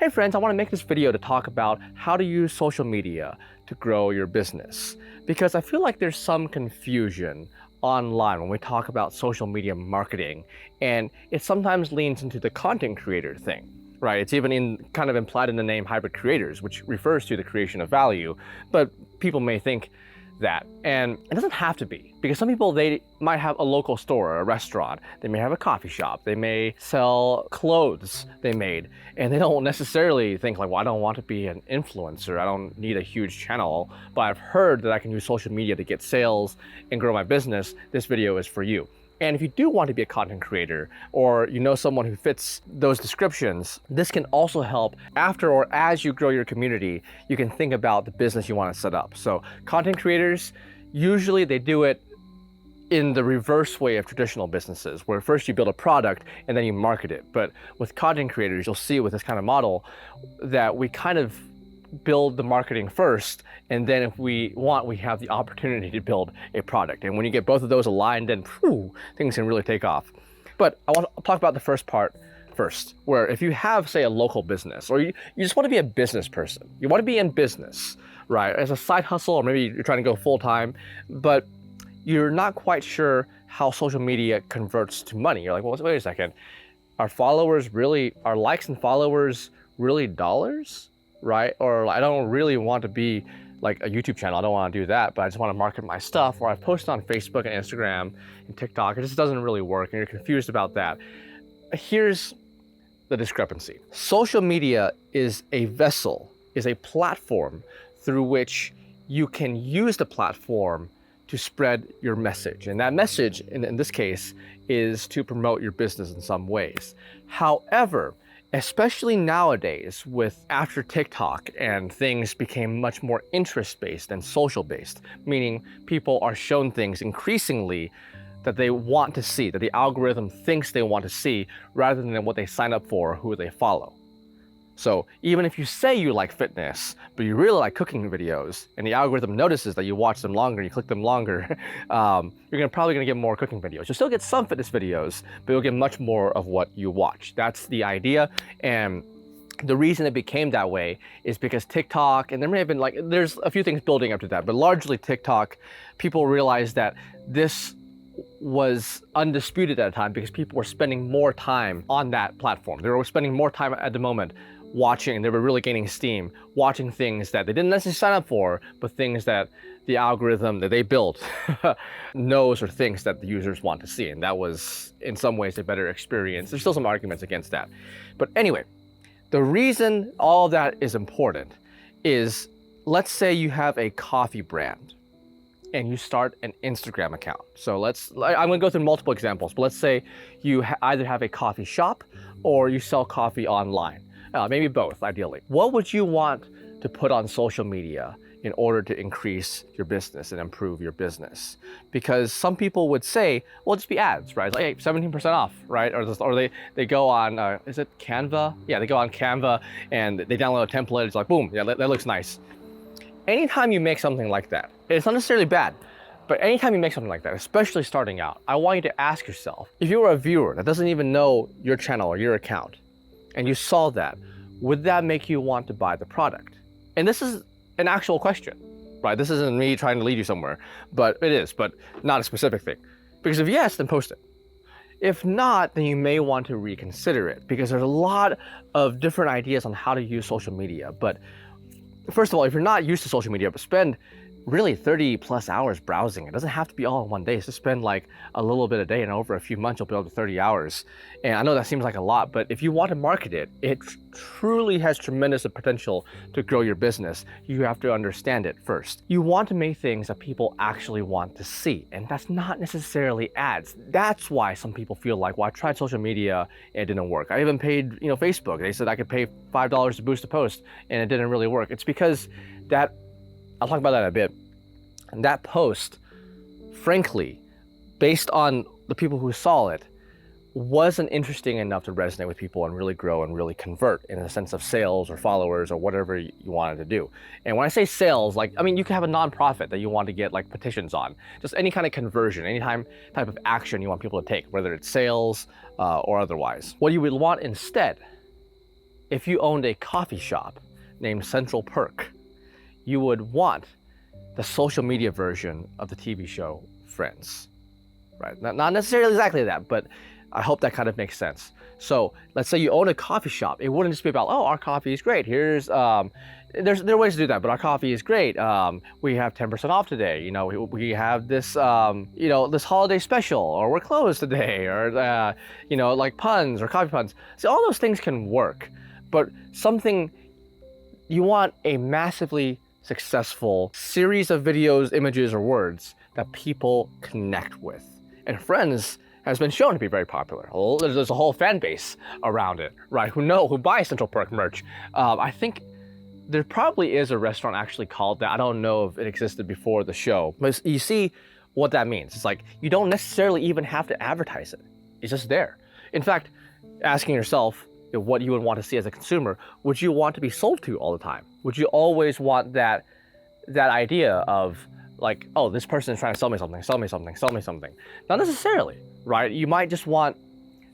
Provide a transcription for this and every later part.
Hey friends, I want to make this video to talk about how to use social media to grow your business. Because I feel like there's some confusion online when we talk about social media marketing, and it sometimes leans into the content creator thing, right? It's even kind of implied in the name hybrid creators, which refers to the creation of value, but people may think that. And it doesn't have to be, because some people, they might have a local store or a restaurant, they may have a coffee shop, they may sell clothes they made, and they don't necessarily think like, well, I don't want to be an influencer, I don't need a huge channel, but I've heard that I can use social media to get sales and grow my business. This video is for you. And if you do want to be a content creator, or you know someone who fits those descriptions, this can also help after or as you grow your community. You can think about the business you want to set up. So content creators, usually they do it in the reverse way of traditional businesses, where first you build a product and then you market it. But with content creators, you'll see with this kind of model that we kind of build the marketing first, and then if we want, we have the opportunity to build a product. And when you get both of those aligned, then things can really take off. But I want to talk about the first part first, where if you have, say, a local business, or you just want to be a business person, you want to be in business, right, as a side hustle, or maybe you're trying to go full-time, but you're not quite sure how social media converts to money. You're like, well, wait a second, are likes and followers really dollars? Right? Or I don't really want to be like a YouTube channel. I don't want to do that, but I just want to market my stuff, or I post on Facebook and Instagram and TikTok. It just doesn't really work, and you're confused about that. Here's the discrepancy. Social media is a vessel, is a platform through which you can use the platform to spread your message. And that message, in this case, is to promote your business in some ways. However, especially nowadays, after TikTok and things became much more interest-based and social-based, meaning people are shown things increasingly that they want to see, that the algorithm thinks they want to see, rather than what they sign up for or who they follow. So even if you say you like fitness, but you really like cooking videos, and the algorithm notices that you watch them longer, you click them longer, you're probably gonna get more cooking videos. You'll still get some fitness videos, but you'll get much more of what you watch. That's the idea. And the reason it became that way is because TikTok, and there may have been there's a few things building up to that, but largely TikTok, people realized that this was undisputed at the time because people were spending more time on that platform. They were spending more time at the moment watching, they were really gaining steam, watching things that they didn't necessarily sign up for, but things that the algorithm that they built knows or thinks that the users want to see. And that was, in some ways, a better experience. There's still some arguments against that. But anyway, the reason all of that is important is, let's say you have a coffee brand and you start an Instagram account. So I'm gonna go through multiple examples, but let's say you either have a coffee shop or you sell coffee online. Maybe both, ideally. What would you want to put on social media in order to increase your business and improve your business? Because some people would say, well, just be ads, right? It's like, hey, 17% off, right? Or they go on, is it Canva? Yeah, they go on Canva and they download a template. It's like, boom, yeah, that looks nice. Anytime you make something like that, it's not necessarily bad, but anytime you make something like that, especially starting out, I want you to ask yourself, if you were a viewer that doesn't even know your channel or your account, and you saw that, would that make you want to buy the product? And this is an actual question, right? This isn't me trying to lead you somewhere, but it is, but not a specific thing. Because if yes, then post it. If not, then you may want to reconsider it, because there's a lot of different ideas on how to use social media. But first of all, if you're not used to social media, but spend really 30 plus hours browsing. It doesn't have to be all in one day. It's just spend like a little bit a day, and over a few months you'll build to 30 hours. And I know that seems like a lot, but if you want to market it, it truly has tremendous potential to grow your business. You have to understand it first. You want to make things that people actually want to see, and that's not necessarily ads. That's why some people feel like, well, I tried social media and it didn't work. I even paid, Facebook. They said I could pay $5 to boost a post and it didn't really work. It's because I'll talk about that in a bit. And that post, frankly, based on the people who saw it, wasn't interesting enough to resonate with people and really grow and really convert in the sense of sales or followers or whatever you wanted to do. And when I say sales, you could have a nonprofit that you want to get petitions on, just any kind of conversion, any type of action you want people to take, whether it's sales or otherwise. What you would want instead if you owned a coffee shop named Central Perk, you would want the social media version of the TV show Friends, right? Not necessarily exactly that, but I hope that kind of makes sense. So let's say you own a coffee shop. It wouldn't just be about, oh, our coffee is great. There are ways to do that, but our coffee is great. We have 10% off today. We have this, this holiday special, or we're closed today, or, like puns or coffee puns. So all those things can work, but you want a massively successful series of videos, images, or words that people connect with. And Friends has been shown to be very popular. There's a whole fan base around it, right? Who buy Central Perk merch. I think there probably is a restaurant actually called that. I don't know if it existed before the show, but you see what that means. It's like you don't necessarily even have to advertise it. It's just there. In fact, asking yourself what you would want to see as a consumer, would you want to be sold to all the time? Would you always want that idea of like, oh, this person is trying to sell me something, sell me something, sell me something? Not necessarily, right? You might just want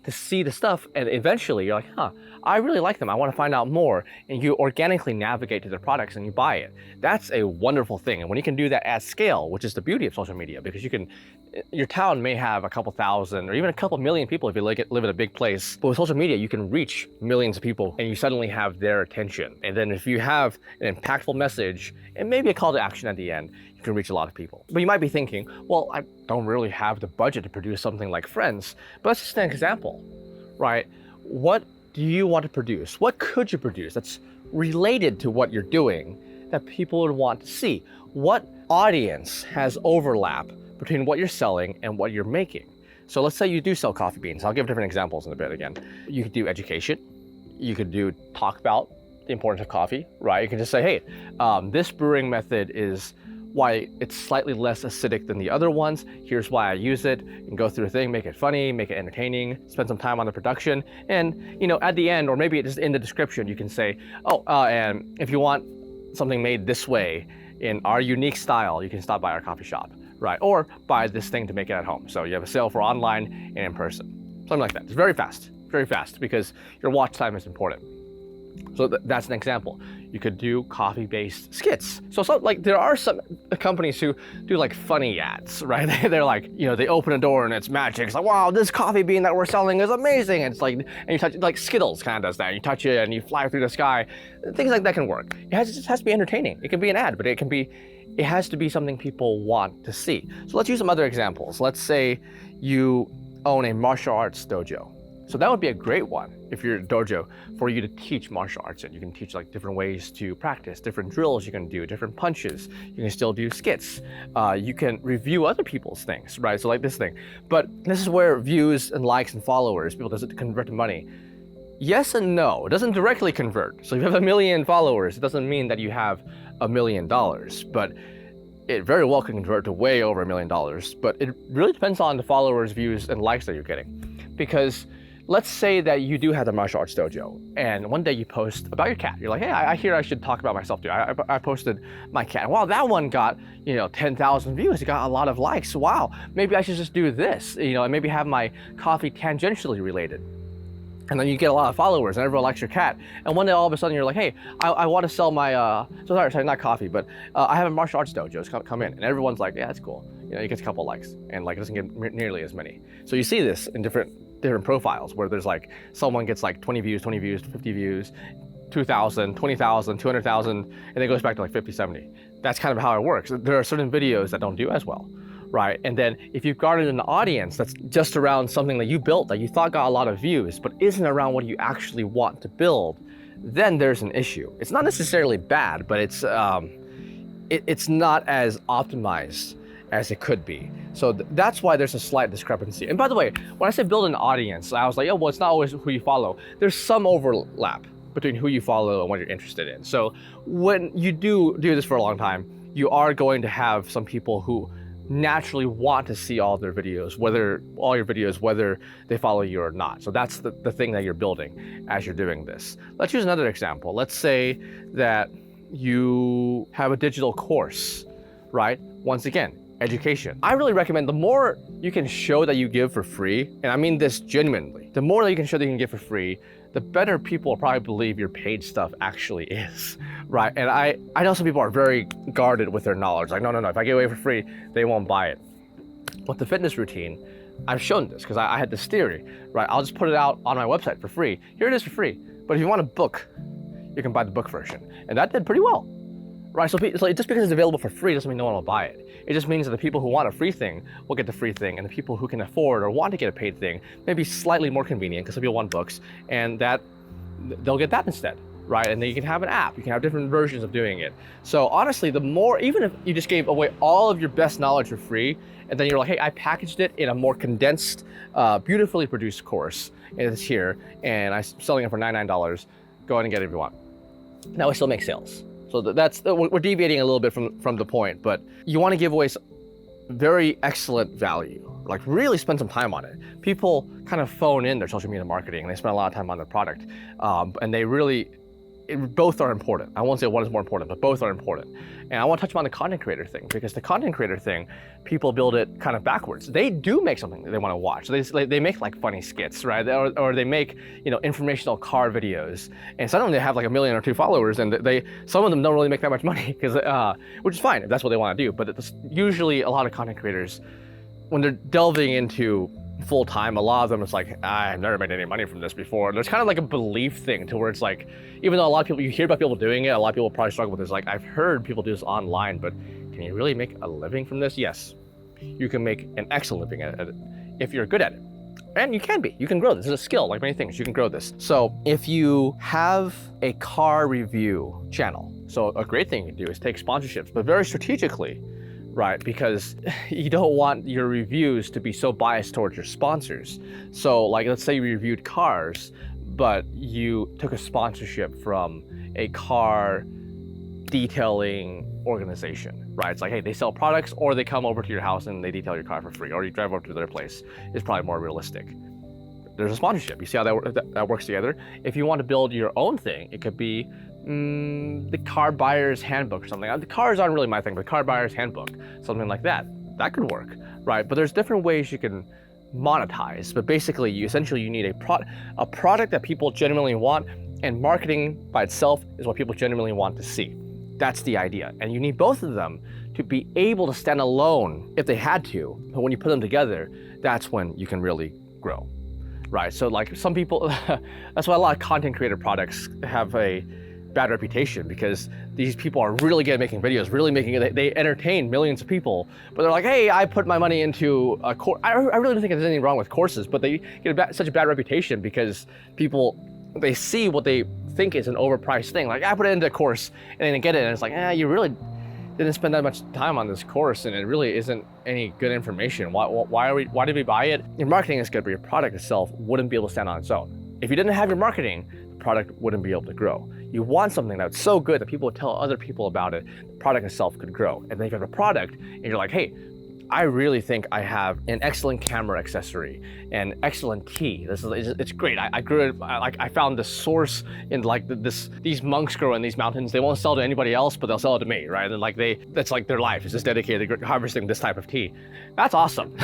to see the stuff, and eventually you're like, I really like them. I want to find out more. And you organically navigate to their products and you buy it. That's a wonderful thing. And when you can do that at scale, which is the beauty of social media, because your town may have a couple thousand or even a couple million people if you live in a big place. But with social media, you can reach millions of people and you suddenly have their attention. And then if you have an impactful message and maybe a call to action at the end, you can reach a lot of people. But you might be thinking, well, I don't really have the budget to produce something like Friends. But that's just an example, right? What do you want to produce? What could you produce that's related to what you're doing that people would want to see? What audience has overlap between what you're selling and what you're making? So let's say you do sell coffee beans. I'll give different examples in a bit again. You could do education. You could talk about the importance of coffee, right? You can just say, hey, this brewing method is why it's slightly less acidic than the other ones. Here's why I use it. You can go through a thing, make it funny, make it entertaining, spend some time on the production. And at the end, or maybe just in the description, you can say, and if you want something made this way in our unique style, you can stop by our coffee shop, right? Or buy this thing to make it at home. So you have a sale for online and in person, something like that. It's very fast because your watch time is important. So that's an example. You could do coffee-based skits. So like there are some companies who do like funny ads, right? They're like, they open a door and it's magic. It's like, wow, this coffee bean that we're selling is amazing. And it's like, and you touch it, like Skittles kind of does that. You touch it and you fly through the sky. Things like that can work. It just has to be entertaining. It can be an ad, but it has to be something people want to see. So let's use some other examples. Let's say you own a martial arts dojo. So that would be a great one if you're a dojo for you to teach martial arts in. You can teach like different ways to practice, different drills you can do, different punches. You can still do skits. You can review other people's things, right? So like this thing. But this is where views and likes and followers, people doesn't convert to money. Yes and no. It doesn't directly convert. So if you have 1 million followers, it doesn't mean that you have $1 million. But it very well can convert to way over $1 million. But it really depends on the followers, views, and likes that you're getting. Because let's say that you do have the martial arts dojo, and one day you post about your cat. You're like, hey, I hear I should talk about myself too. I posted my cat. Wow, that one got 10,000 views. It got a lot of likes. Wow, maybe I should just do this. And maybe have my coffee tangentially related. And then you get a lot of followers, and everyone likes your cat. And one day, all of a sudden, you're like, hey, I want to sell my sorry, not coffee, but I have a martial arts dojo. So come in, and everyone's like, yeah, that's cool. You get a couple likes, and like it doesn't get nearly as many. So you see this in different profiles where there's like someone gets like 20 views, 50 views, 2,000, 20,000, 200,000, and it goes back to like 50, 70. That's kind of how it works. There are certain videos that don't do as well, right? And then if you've garnered an audience that's just around something that you built that you thought got a lot of views, but isn't around what you actually want to build, then there's an issue. It's not necessarily bad, but it's not as optimized as it could be. So that's why there's a slight discrepancy. And by the way, when I say build an audience, I was like, it's not always who you follow. There's some overlap between who you follow and what you're interested in. So when you do this for a long time, you are going to have some people who naturally want to see all your videos, whether they follow you or not. So that's the thing that you're building as you're doing this. Let's use another example. Let's say that you have a digital course, right? Once again, education. I really recommend the more you can show that you give for free, and I mean this genuinely, the more that you can show that you can give for free, the better people will probably believe your paid stuff actually is, right? And I know some people are very guarded with their knowledge. Like, no, if I give away for free, they won't buy it. With the fitness routine, I've shown this because I had this theory, right? I'll just put it out on my website for free. Here it is for free. But if you want a book, you can buy the book version. And that did pretty well, right? So just because it's available for free doesn't mean no one will buy it. It just means that the people who want a free thing will get the free thing, and the people who can afford or want to get a paid thing may be slightly more convenient because some people want books, and that they'll get that instead, right? And then you can have an app, you can have different versions of doing it. So honestly, the more, even if you just gave away all of your best knowledge for free, and then you're like, hey, I packaged it in a more condensed, beautifully produced course, and it's here, and I'm selling it for $99, go ahead and get it if you want. Now we still make sales. So we're deviating a little bit from the point, but you want to give away very excellent value, like really spend some time on it. People kind of phone in their social media marketing and they spend a lot of time on their product, and they really, both are important. I won't say one is more important, but both are important. And I want to touch on the content creator thing, because the content creator thing, people build it kind of backwards. They do make something that they want to watch. They make like funny skits, right? Or they make, informational car videos. And suddenly they have like 1 million or 2 followers, and some of them don't really make that much money, because which is fine if that's what they want to do. But it's usually a lot of content creators, when they're delving into full time, a lot of them it's like, I've never made any money from this before. There's kind of like a belief thing to where it's like, even though a lot of people, you hear about people doing it, a lot of people probably struggle with this. Like, I've heard people do this online, but can you really make a living from this? Yes, you can make an excellent living at it if you're good at it. And you can grow this. This is a skill, like many things, you can grow this. So if you have a car review channel, so a great thing you can do is take sponsorships, but very strategically, right? Because you don't want your reviews to be so biased towards your sponsors. So like, let's say you reviewed cars, but you took a sponsorship from a car detailing organization, right? It's like, hey, they sell products, or they come over to your house and they detail your car for free, or you drive over to their place. It's probably more realistic. There's a sponsorship. You see how that works together? If you want to build your own thing, it could be the car buyer's handbook or something. The cars aren't really my thing, but car buyer's handbook, something like that. That could work, right? But there's different ways you can monetize. But basically, you need a product that people genuinely want, and marketing by itself is what people genuinely want to see. That's the idea. And you need both of them to be able to stand alone if they had to. But when you put them together, that's when you can really grow, right? So like some people, that's why a lot of content creator products have a bad reputation, because these people are really good at making videos, really making it, they entertain millions of people, but they're like, hey, I put my money into a course. I really don't think there's anything wrong with courses, but they get such a bad reputation because people, they see what they think is an overpriced thing. Like, I put it into a course and then they get it, and it's like, you really didn't spend that much time on this course, and it really isn't any good information. Why did we buy it? Your marketing is good, but your product itself wouldn't be able to stand on its own. If you didn't have your marketing, the product wouldn't be able to grow. You want something that's so good that people would tell other people about it, the product itself could grow. And then if you have a product and you're like, hey, I really think I have an excellent camera accessory, an excellent tea. It's great. I grew it. I found the source in like these monks grow in these mountains. They won't sell to anybody else, but they'll sell it to me, right? And like that's like their life is just dedicated to harvesting this type of tea. That's awesome.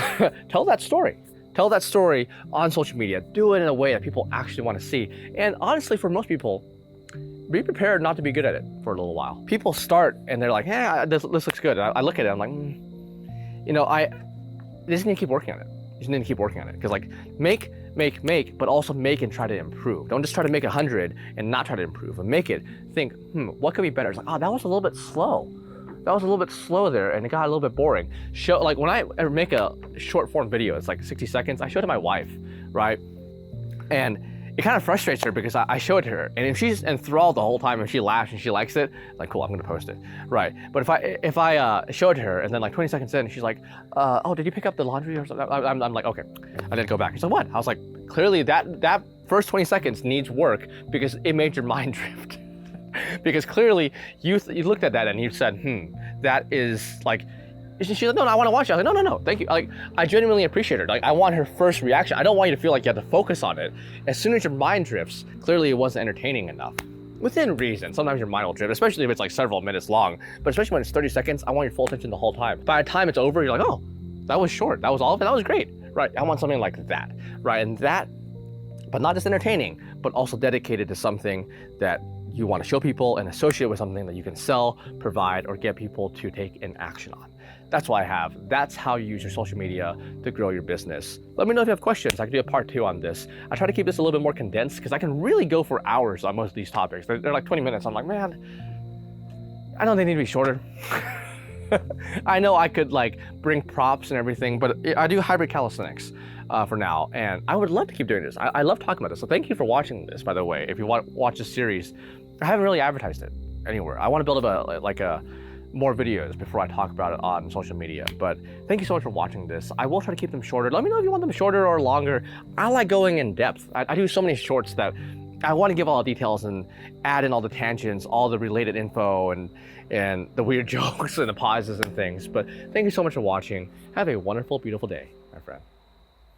Tell that story. Tell that story on social media. Do it in a way that people actually want to see. And honestly, for most people, be prepared not to be good at it for a little while. People start and they're like, yeah, this looks good. I look at it, I'm like, I just need to keep working on it. You just need to keep working on it. Because like, make, but also make and try to improve. Don't just try to make 100 and not try to improve. And make it, think, what could be better? It's like, oh, that was a little bit slow. That was a little bit slow there, and it got a little bit boring. Like when I make a short form video, it's like 60 seconds, I show it to my wife, right? And it kind of frustrates her because I show it to her, and if she's enthralled the whole time and she laughs and she likes it, like, cool, I'm gonna post it, right? But if I show it to her and then like 20 seconds in, she's like, oh, did you pick up the laundry or something? I'm like, okay, I didn't go back. She's like, what? I was like, clearly that first 20 seconds needs work because it made your mind drift. Because clearly you looked at that and you said, that is like, she's like, no, I want to watch it. I was like, no, thank you. Like, I genuinely appreciate her. Like, I want her first reaction. I don't want you to feel like you have to focus on it. As soon as your mind drifts, clearly it wasn't entertaining enough. Within reason, sometimes your mind will drift, especially if it's like several minutes long. But especially when it's 30 seconds, I want your full attention the whole time. By the time it's over, you're like, oh, that was short. That was all of it. That was great, right? I want something like that, right? And that but not just entertaining, but also dedicated to something that you want to show people and associate with something that you can sell, provide, or get people to take an action on. That's what I have. That's how you use your social media to grow your business. Let me know if you have questions. I can do a part 2 on this. I try to keep this a little bit more condensed because I can really go for hours on most of these topics. They're like 20 minutes. I'm like, man, I know they need to be shorter. I know I could like bring props and everything, but I do hybrid calisthenics for now, and I would love to keep doing this. I love talking about this. So thank you for watching this, by the way. If you want to watch this series, I haven't really advertised it anywhere. I want to build up more videos before I talk about it on social media. But thank you so much for watching this. I will try to keep them shorter. Let me know if you want them shorter or longer. I like going in depth. I do so many shorts that I want to give all the details and add in all the tangents, all the related info and the weird jokes and the pauses and things. But thank you so much for watching. Have a wonderful, beautiful day, my friend.